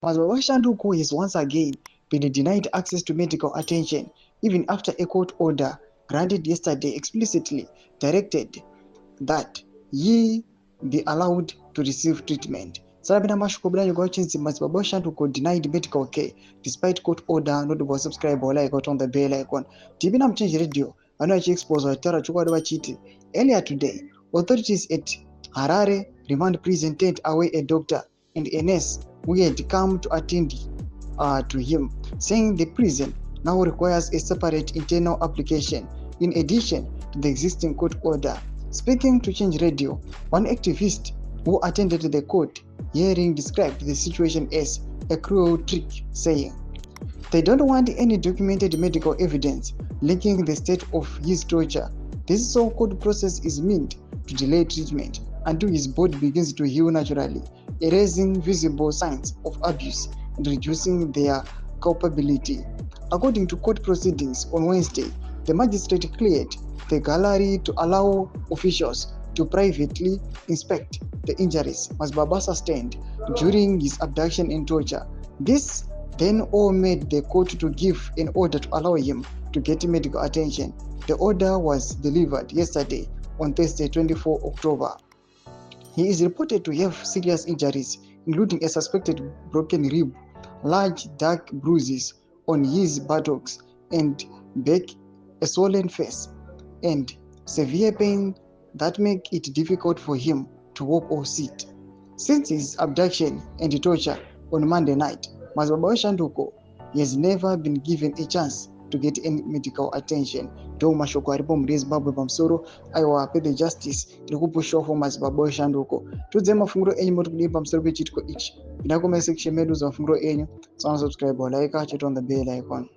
Madzibaba VeShanduko has once again been denied access to medical attention, even after a court order granted yesterday explicitly directed that he be allowed to receive treatment. Sarabina mashukobra yogochinzi Madzibaba VeShanduko denied medical care despite court order. Not to subscribe or like on the bell icon. Tibina Mchenji Radio, I know expose or Tara Chukwadwa Chiti. Earlier today, authorities at Harare remand prison tent away a doctor and a nurse who had come to attend to him, saying the prison now requires a separate internal application in addition to the existing court order. Speaking to Change Radio, one activist who attended the court hearing described the situation as a cruel trick, saying, "They don't want any documented medical evidence linking the state of his torture. This so-called process is meant to delay treatment until his body begins to heal naturally, erasing visible signs of abuse and reducing their culpability." According to court proceedings on Wednesday, the magistrate cleared the gallery to allow officials to privately inspect the injuries Madzibaba sustained during his abduction and torture. This then all made the court to give an order to allow him to get medical attention. The order was delivered yesterday on Thursday, 24 October. He is reported to have serious injuries, including a suspected broken rib, large dark bruises on his buttocks and back, a swollen face, and severe pain that make it difficult for him to walk or sit. Since his abduction and torture on Monday night, Madzibaba VeShanduko has never been given a chance to get any medical attention. Ndo mashoko aripo muri Zimbabwe pamusoro aiwa pede justice iri kupushwa for Madzibaba VeShanduko. Tudze mafunguro enyu muri kudii pamusoro pechitiko ichi. Pinda comment section medu za mafunguro enyu. Subscribe or like, check on the bell icon.